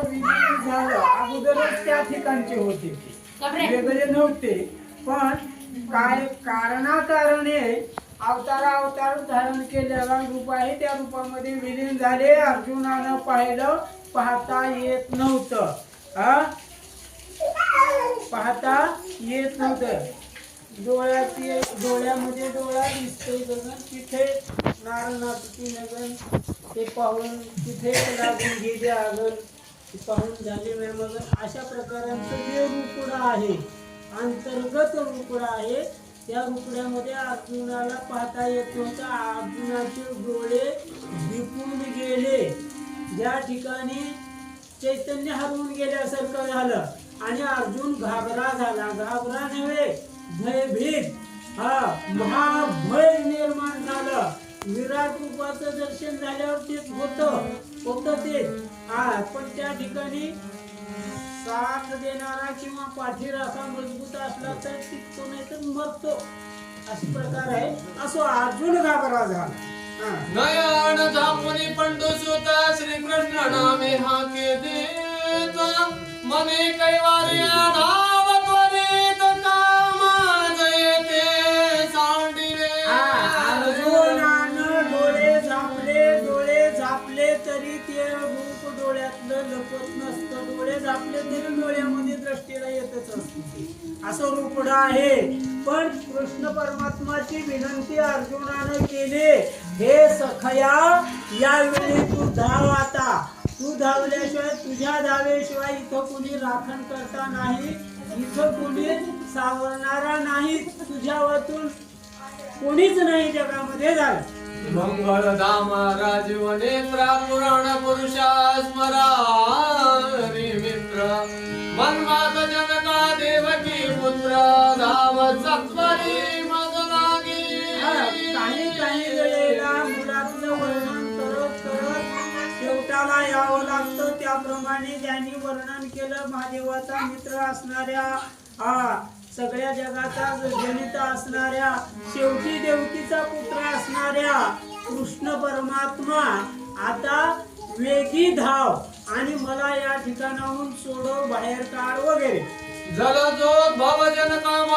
विलीन झालं अगोदरच त्या ठिकाणचे होते ते वेगळे नव्हते, पण काय कारणाकारणे अवतार धारण केलेला रूप आहे, त्या रूपामध्ये विलीन झाले. अर्जुनानं पाहिलं, पाहता येत नव्हतं, पाहता येत नव्हतं. डोळ्यामध्ये डोळा दिसतोय गगन, तिथे नारनाथी नगन, ते पाहून तिथे लागून गेले आगन, पाहून झाले मगन. अशा प्रकारांचं जे रुपडं आहे, अंतर्गत रुपडं आहे, त्या रुपड्यामध्ये अर्जुनाला पाहता येत नव्हतं. अर्जुनाचे डोळे दिपून गेले, ज्या ठिकाणी चैतन्य हरवून गेल्यासारखं झालं आणि अर्जुन घाबरा झाला. घाबरा नव्हे, भयभीत, महाभय निर्माण झालं. विराट रूपाचं दर्शन झाल्यावर तेच होतं ते, पण त्या ठिकाणी साथ देणारा किंवा पाठीराखा मजबूत असला तर टिकतो, नाही तर मरतो, अशी प्रकार आहे. असो अर्जुन घाबरा झाला. नयन झामुनी पंडुसुत श्रीकृष्ण नामे हाके देत, मने कैवार्य नाव त्वरित कामा जयते सांडिले. अर्जुनानं डोळे झापले तरी ते रूप डोळ्यातलं लपत नसतं. डोळे झापले तरी डोळ्यामध्ये दृष्टीला येतच असते, असं रूपडं आहे. पण कृष्ण परमात्माची विनंती अर्जुनानं केली, हे सखया, यावेळी तू धाव. आता तू धावल्याशिवाय, तुझ्या धावेशिवाय इथं कुणी राखण करता नाही, इथं कुणी सावरणारा नाही, तुझ्या वाचून कोणीच नाही जगामध्ये. झालं मंगळ धाम राजीव नेत्र पुराण पुरुषा स्मरा मित्र, मन्मात जनका देवकी पुत्र धाम सत्वरी मदनागी. काही वेळेला मुलातलं वर्णन करत शेवटाला यावं लागतं. त्याप्रमाणे ज्यांनी वर्णन केलं, महादेवाचा मित्र असणाऱ्या, सगळ्या जगाचा जनिता असणाऱ्या, शेवटी देवकीचा पुत्र असणाऱ्या कृष्ण परमात्मा आता वेगी धाव आणि मला या ठिकाणाहून सोडव, बाहेर काढ वगैरे. जलजोत भवजन काम